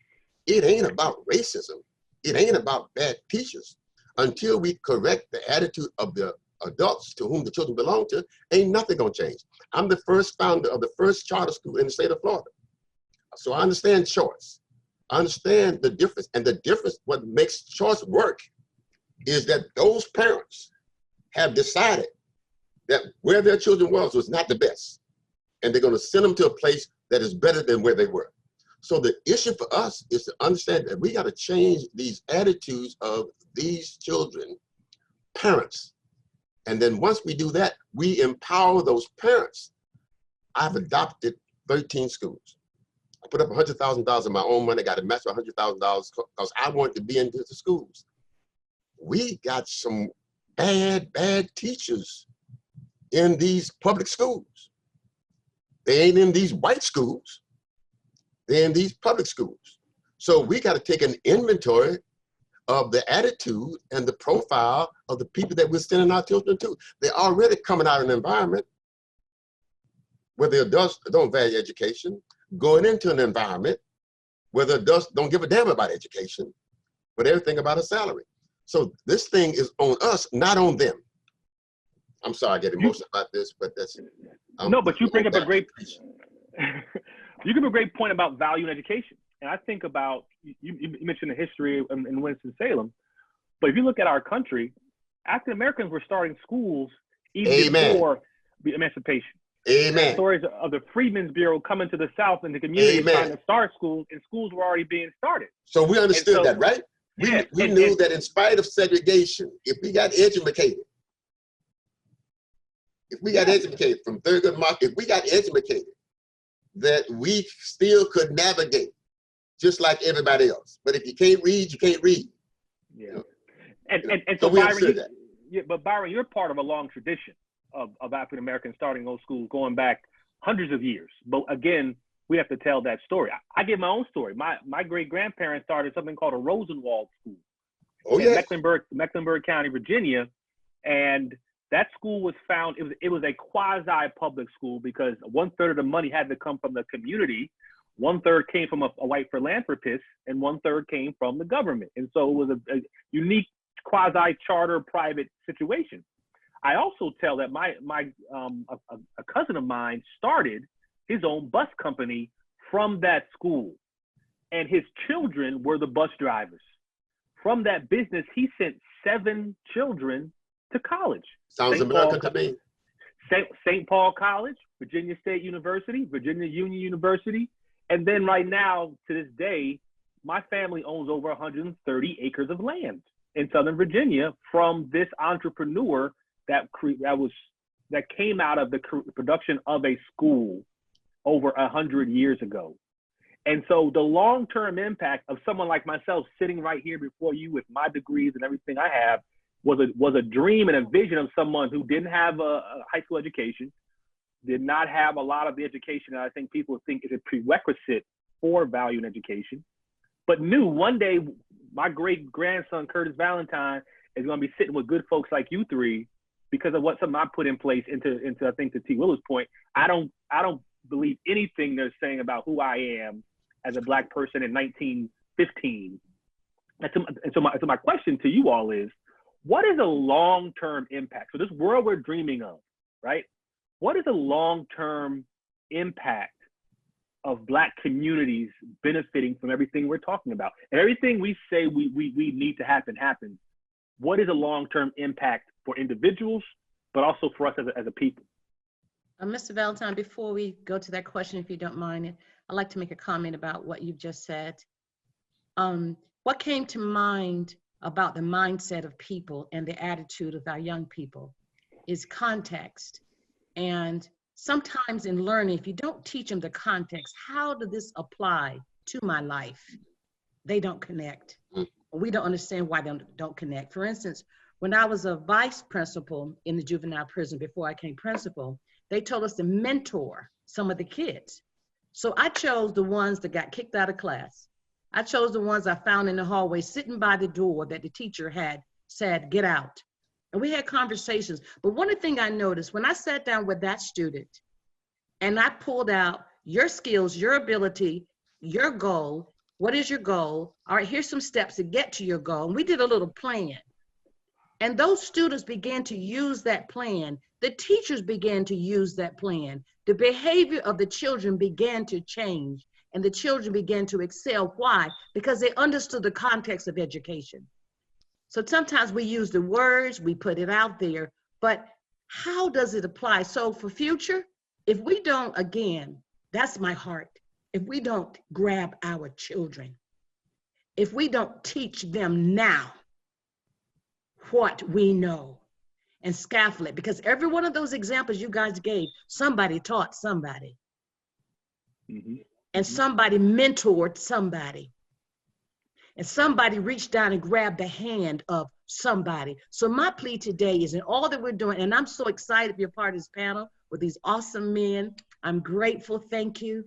it ain't about racism. It ain't about bad teachers. Until we correct the attitude of the adults to whom the children belong to, ain't nothing gonna change. I'm the first founder of the first charter school in the state of Florida. So I understand choice. I understand the difference. And the difference, what makes choice work, is that those parents have decided that where their children was not the best. And they're gonna send them to a place that is better than where they were. So the issue for us is to understand that we gotta change these attitudes of these children, parents. And then once we do that, we empower those parents. I've adopted 13 schools. I put up $100,000 of my own money, got a match of $100,000 because I wanted to be into the schools. We got some bad teachers in these public schools. They ain't in these white schools. They're in these public schools. So we got to take an inventory of the attitude and the profile of the people that we're sending our children to. They're already coming out of an environment where the adults don't value education, going into an environment where the adults don't give a damn about education, but everything about a salary. So this thing is on us, not on them. I'm sorry I get emotional about this, but that's— no, but you bring up a great you give a great point about value in education. And I think about, you mentioned the history in Winston-Salem, but if you look at our country, African Americans were starting schools even before the emancipation. Amen. Stories of the Freedmen's Bureau coming to the South and the community trying to start schools, and schools were already being started. So we understood that, right? We knew that in spite of segregation, if we got educated, from Thurgood Marshall, if we got educated, that we still could navigate just like everybody else. But if you can't read, you can't read. Yeah. And so Byron, but Byron, you're part of a long tradition of African Americans starting those schools going back hundreds of years. But again, we have to tell that story. I give my own story. My great grandparents started something called a Rosenwald School in Mecklenburg County, Virginia, and that school was found. It was a quasi public school because 1/3 of the money had to come from the community, 1/3 came from a white philanthropist, and 1/3 came from the government. And so it was a unique quasi charter private situation. I also tell that a cousin of mine started his own bus company from that school, and his children were the bus drivers. From that business, he sent 7 children to college. Sounds American to me. St. Paul College, Virginia State University, Virginia Union University, and then right now, to this day, my family owns over 130 acres of land in Southern Virginia from this entrepreneur that came out of the production of a school over 100 years ago. And so the long-term impact of someone like myself sitting right here before you with my degrees and everything I have was a dream and a vision of someone who didn't have a high school education, did not have a lot of the education that I think people think is a prerequisite for value in education, but knew one day my great grandson, Curtis Valentine, is going to be sitting with good folks like you three because of what something I put in place into I think to T. Willer's point. I don't believe anything they're saying about who I am as a Black person in 1915. And so my question to you all is, what is a long-term impact? So this world we're dreaming of, right? What is a long-term impact of Black communities benefiting from everything we're talking about? And everything we say we need to happen happens. What is a long-term impact for individuals, but also for us as a people? Mr. Valentine, before we go to that question, if you don't mind, I'd like to make a comment about what you've just said. What came to mind about the mindset of people and the attitude of our young people is context. And sometimes in learning, if you don't teach them the context, how does this apply to my life? They don't connect. We don't understand why they don't connect. For instance, when I was a vice principal in the juvenile prison before I became principal, they told us to mentor some of the kids. So I chose the ones that got kicked out of class. I chose the ones I found in the hallway sitting by the door that the teacher had said, get out. And we had conversations. But one thing I noticed when I sat down with that student and I pulled out your skills, your ability, your goal, what is your goal? All right, here's some steps to get to your goal. And we did a little plan. And those students began to use that plan. The teachers began to use that plan. The behavior of the children began to change. And the children began to excel. Why? Because they understood the context of education. So sometimes we use the words, we put it out there, but how does it apply? So for future, if we don't, again, that's my heart. If we don't grab our children, if we don't teach them now what we know and scaffold it, because every one of those examples you guys gave, somebody taught somebody. Mm-hmm. and somebody mentored somebody. And somebody reached down and grabbed the hand of somebody. So my plea today is in all that we're doing, and I'm so excited to be a part of this panel with these awesome men. I'm grateful, thank you.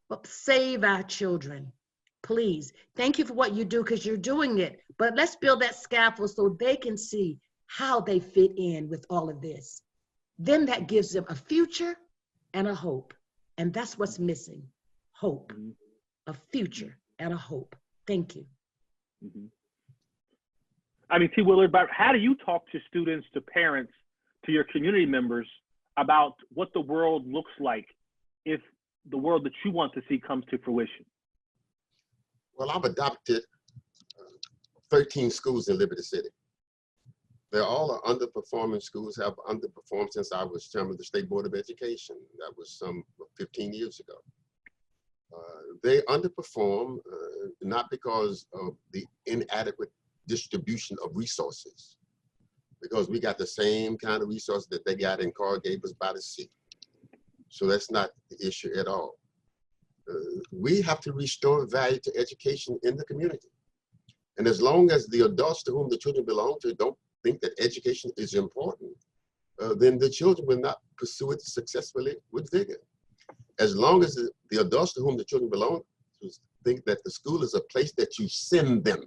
But save our children, please. Thank you for what you do, because you're doing it. But let's build that scaffold so they can see how they fit in with all of this. Then that gives them a future and a hope. And that's what's missing, hope, a future and a hope. Thank you. I mean, T. Willard, but how do you talk to students, to parents, to your community members about what the world looks like if the world that you want to see comes to fruition? Well, I've adopted 13 schools in Liberty City. They're all underperforming schools, have underperformed since I was chairman of the State Board of Education. That was some 15 years ago. They underperform not because of the inadequate distribution of resources, because we got the same kind of resources that they got in Coral Gables by the sea. So that's not the issue at all. We have to restore value to education in the community. And as long as the adults to whom the children belong to don't think that education is important, then the children will not pursue it successfully with vigor. As long as the adults to whom the children belong to think that the school is a place that you send them,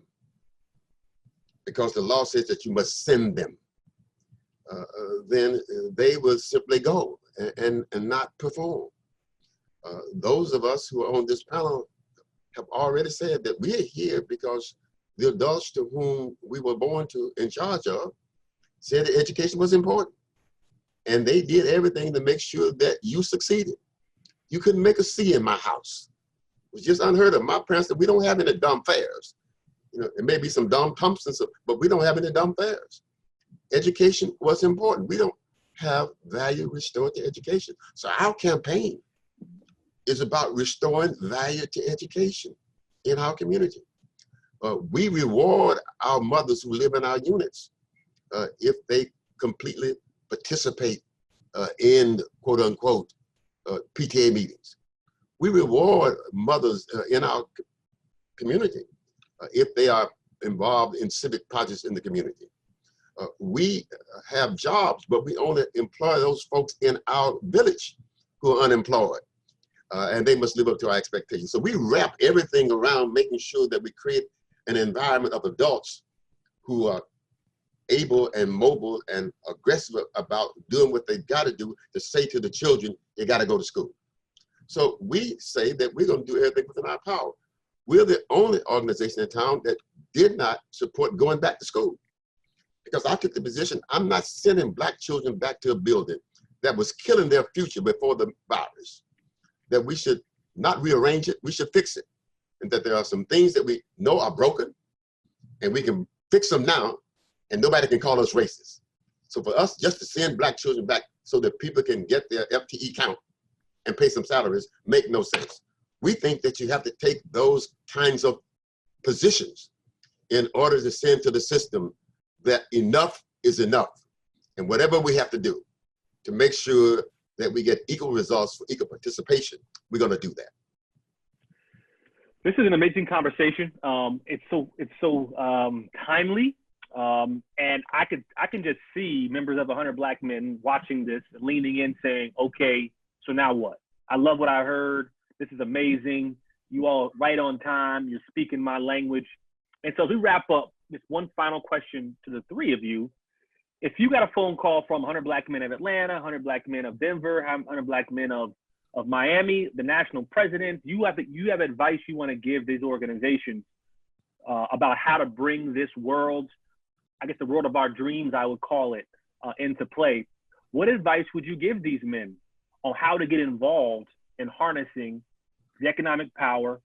because the law says that you must send them, then they will simply go and not perform. Those of us who are on this panel have already said that we are here because the adults to whom we were born to in charge of said that education was important. And they did everything to make sure that you succeeded. You couldn't make a C in my house. It was just unheard of. My parents said, we don't have any dumb fairs. You know, it may be some dumb Thompsons, but we don't have any dumb fairs. Education was important. We don't have value restored to education. So our campaign is about restoring value to education in our community. We reward our mothers who live in our units if they completely participate in quote unquote PTA meetings. We reward mothers in our community if they are involved in civic projects in the community. We have jobs, but we only employ those folks in our village who are unemployed, and they must live up to our expectations. So we wrap everything around making sure that we create an environment of adults who are able and mobile and aggressive about doing what they've got to do to say to the children, you got to go to school. So we say that we're going to do everything within our power. We're the only organization in town that did not support going back to school, because I took the position, I'm not sending Black children back to a building that was killing their future before the virus, that we should not rearrange it, we should fix it. And that there are some things that we know are broken and we can fix them now and nobody can call us racist. So for us just to send Black children back so that people can get their FTE count and pay some salaries make no sense. We think that you have to take those kinds of positions in order to send to the system that enough is enough. And whatever we have to do to make sure that we get equal results for equal participation, we're going to do that. This is an amazing conversation. It's so timely, and I can just see members of 100 Black Men watching this, leaning in, saying, "Okay, so now what? I love what I heard. This is amazing. You all right on time. You're speaking my language." And so as we wrap up, just one final question to the three of you: if you got a phone call from 100 Black Men of Atlanta, 100 Black Men of Denver, 100 Black Men of Miami, the national president, you have advice you want to give these organizations about how to bring this world, I guess the world of our dreams, I would call it, into play. What advice would you give these men on how to get involved in harnessing the economic power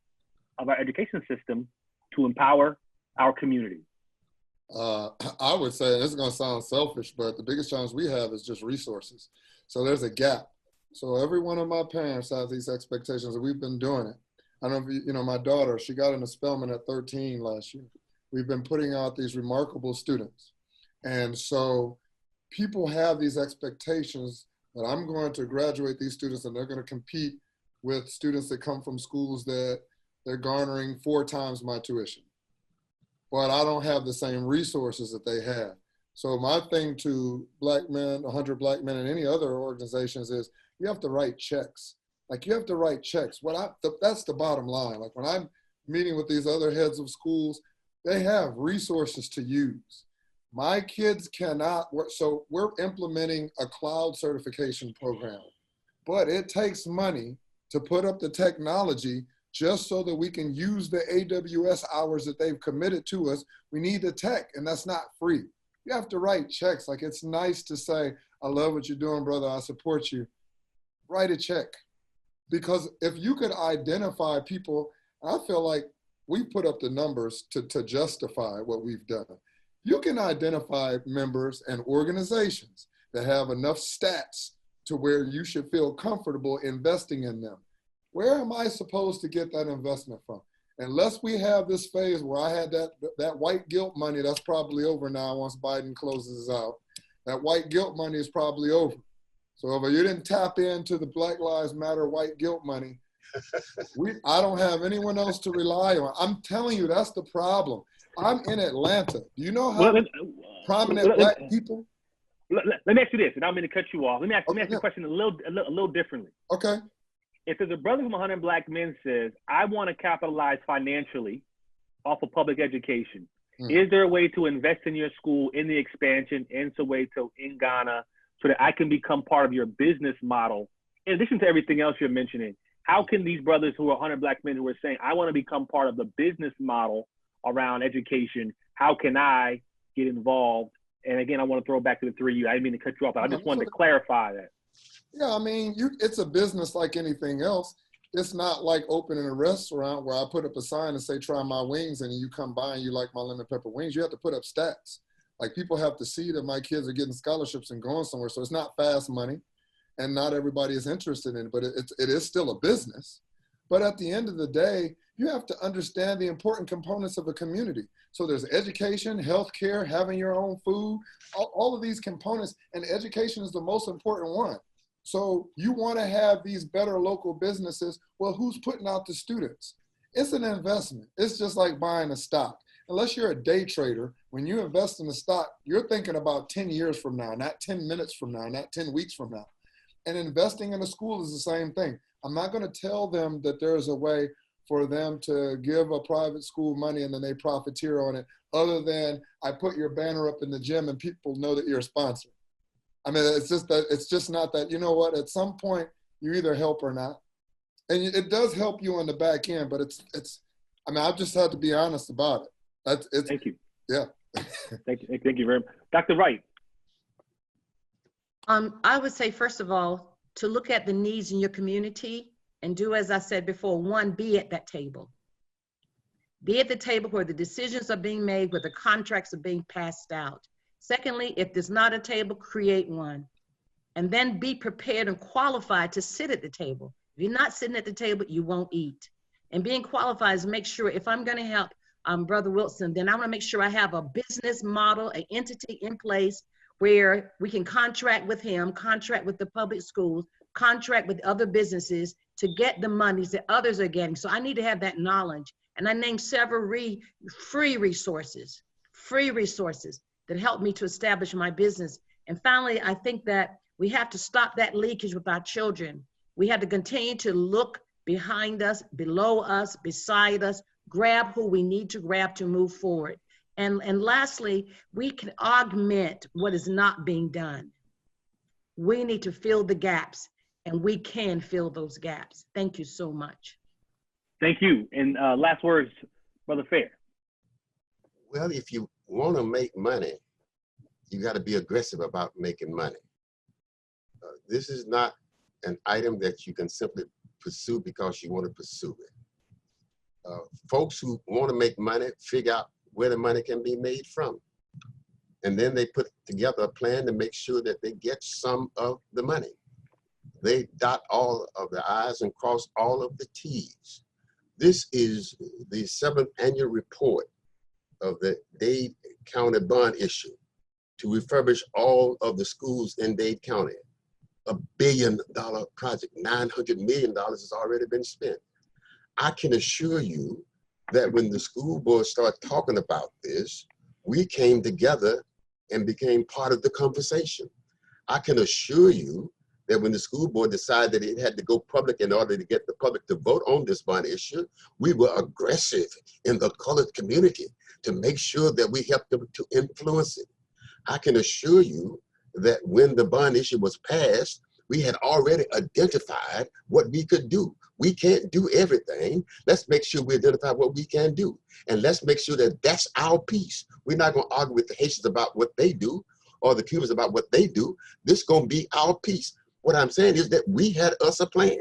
of our education system to empower our community? I would say, and this is going to sound selfish, but the biggest challenge we have is just resources. So there's a gap. So every one of my parents has these expectations, and we've been doing it. I don't know if you know, my daughter, she got into Spelman at 13 last year. We've been putting out these remarkable students. And so people have these expectations that I'm going to graduate these students and they're going to compete with students that come from schools that they're garnering 4 times my tuition, but I don't have the same resources that they have. So my thing to Black men, 100 Black Men and any other organizations is you have to write checks. Like you have to write checks. That's the bottom line. Like when I'm meeting with these other heads of schools, they have resources to use. My kids cannot work. So we're implementing a cloud certification program, but it takes money to put up the technology just so that we can use the AWS hours that they've committed to us. We need the tech, and that's not free. You have to write checks. Like it's nice to say, I love what you're doing, brother, I support you. Write a check. Because if you could identify people, I feel like we put up the numbers to justify what we've done. You can identify members and organizations that have enough stats to where you should feel comfortable investing in them. Where am I supposed to get that investment from? Unless we have this phase where I had that white guilt money, that's probably over now once Biden closes out. That white guilt money is probably over. So if you didn't tap into the Black Lives Matter white guilt money, I don't have anyone else to rely on. I'm telling you, that's the problem. I'm in Atlanta. Do you know how prominent Black people? Let me ask you this, and I'm going to cut you off. Let me ask you a question a little differently. Okay. If there's a brother from 100 Black Men says, I want to capitalize financially off of public education, is there a way to invest in your school, in the expansion, in Soweto, in Ghana, so that I can become part of your business model? In addition to everything else you're mentioning, how can these brothers who are 100 Black Men who are saying, I want to become part of the business model around education, how can I get involved? And again, I want to throw it back to the 3 of you. I didn't mean to cut you off, but I just wanted to clarify that. Yeah, I mean, it's a business like anything else. It's not like opening a restaurant where I put up a sign and say, try my wings, and you come by and you like my lemon pepper wings. You have to put up stats. Like people have to see that my kids are getting scholarships and going somewhere. So it's not fast money, and not everybody is interested in it, but it is still a business. But at the end of the day, you have to understand the important components of a community. So there's education, healthcare, having your own food, all of these components, and education is the most important one. So you want to have these better local businesses. Well, who's putting out the students? It's an investment. It's just like buying a stock. Unless you're a day trader, when you invest in the stock, you're thinking about 10 years from now, not 10 minutes from now, not 10 weeks from now. And investing in a school is the same thing. I'm not going to tell them that there's a way for them to give a private school money and then they profiteer on it, other than I put your banner up in the gym and people know that you're a sponsor. I mean, it's just not that, you know what, at some point you either help or not. And it does help you on the back end, but I mean, I've just had to be honest about it. Thank you. Yeah. Thank you very much. Dr. Wright. I would say, first of all, to look at the needs in your community and do, as I said before, one, be at that table. Be at the table where the decisions are being made, where the contracts are being passed out. Secondly, if there's not a table, create one. And then be prepared and qualified to sit at the table. If you're not sitting at the table, you won't eat. And being qualified is make sure if I'm going to help Brother Wilson, then I want to make sure I have a business model, an entity in place where we can contract with him, contract with the public schools, contract with other businesses to get the monies that others are getting. So I need to have that knowledge. And I named several free resources that help me to establish my business. And finally, I think that we have to stop that leakage with our children. We have to continue to look behind us, below us, beside us, grab who we need to grab to move forward. And lastly, we can augment what is not being done. We need to fill the gaps, and we can fill those gaps. Thank you so much. Thank you. And last words, Brother Fair. Well, if you want to make money, you got to be aggressive about making money. This is not an item that you can simply pursue because you want to pursue it. Folks who want to make money figure out where the money can be made from. And then they put together a plan to make sure that they get some of the money. They dot all of the I's and cross all of the T's. This is the 7th annual report of the Dade County bond issue to refurbish all of the schools in Dade County. $1 billion project. $900 million has already been spent. I can assure you that when the school board started talking about this, we came together and became part of the conversation. I can assure you that when the school board decided that it had to go public in order to get the public to vote on this bond issue, we were aggressive in the colored community to make sure that we helped them to influence it. I can assure you that when the bond issue was passed, we had already identified what we could do. We can't do everything. Let's make sure we identify what we can do. And let's make sure that that's our piece. We're not going to argue with the Haitians about what they do or the Cubans about what they do. This is going to be our piece. What I'm saying is that we had us a plan.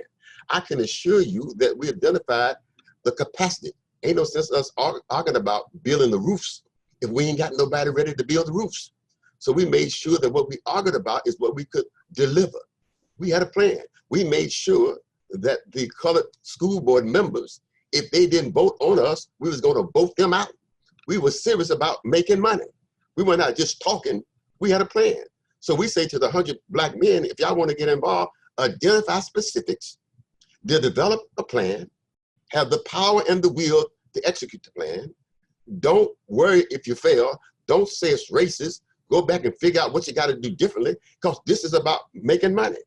I can assure you that we identified the capacity. Ain't no sense us arguing about building the roofs if we ain't got nobody ready to build the roofs. So we made sure that what we argued about is what we could deliver. We had a plan. We made sure that the colored school board members, if they didn't vote on us, we was going to vote them out. We were serious about making money. We were not just talking. We had a plan. So we say to the 100 Black men, if y'all want to get involved, identify specifics, to develop a plan, have the power and the will to execute the plan. Don't worry if you fail. Don't say it's racist. Go back and figure out what you got to do differently, because this is about making money.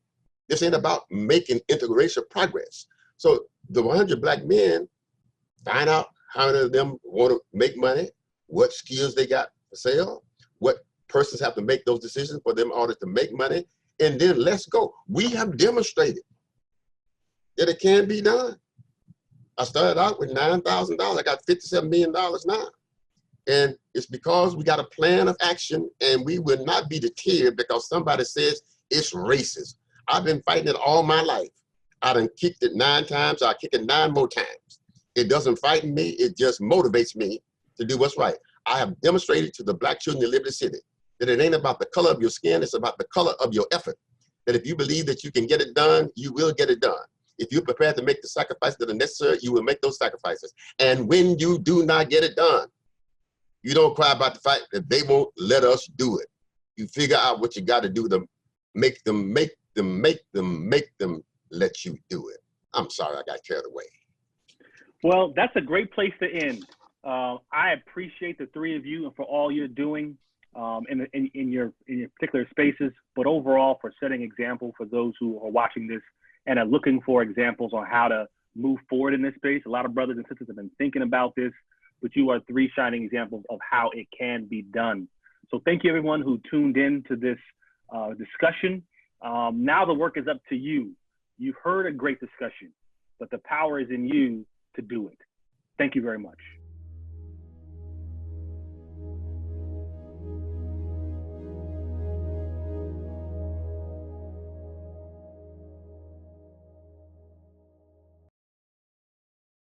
This ain't about making integration progress. So the 100 Black men, find out how many of them want to make money, what skills they got for sale, what persons have to make those decisions for them in order to make money, and then let's go. We have demonstrated that it can be done. I started out with $9,000. I got $57 million now. And it's because we got a plan of action, and we will not be deterred because somebody says it's racist. I've been fighting it all my life. I done kicked it 9 times. I'll kick it 9 more times. It doesn't frighten me. It just motivates me to do what's right. I have demonstrated to the Black children in Liberty City that it ain't about the color of your skin. It's about the color of your effort. That if you believe that you can get it done, you will get it done. If you're prepared to make the sacrifices that are necessary, you will make those sacrifices. And when you do not get it done, you don't cry about the fact that they won't let us do it. You figure out what you got to do to make them let you do it. I'm sorry, I got carried away. Well, that's a great place to end. I appreciate the 3 of you and for all you're doing in your particular spaces, but overall for setting example for those who are watching this and are looking for examples on how to move forward in this space. A lot of brothers and sisters have been thinking about this, but you are 3 shining examples of how it can be done. So thank you everyone who tuned in to this discussion. Now the work is up to you. You've heard a great discussion, but the power is in you to do it. Thank you very much.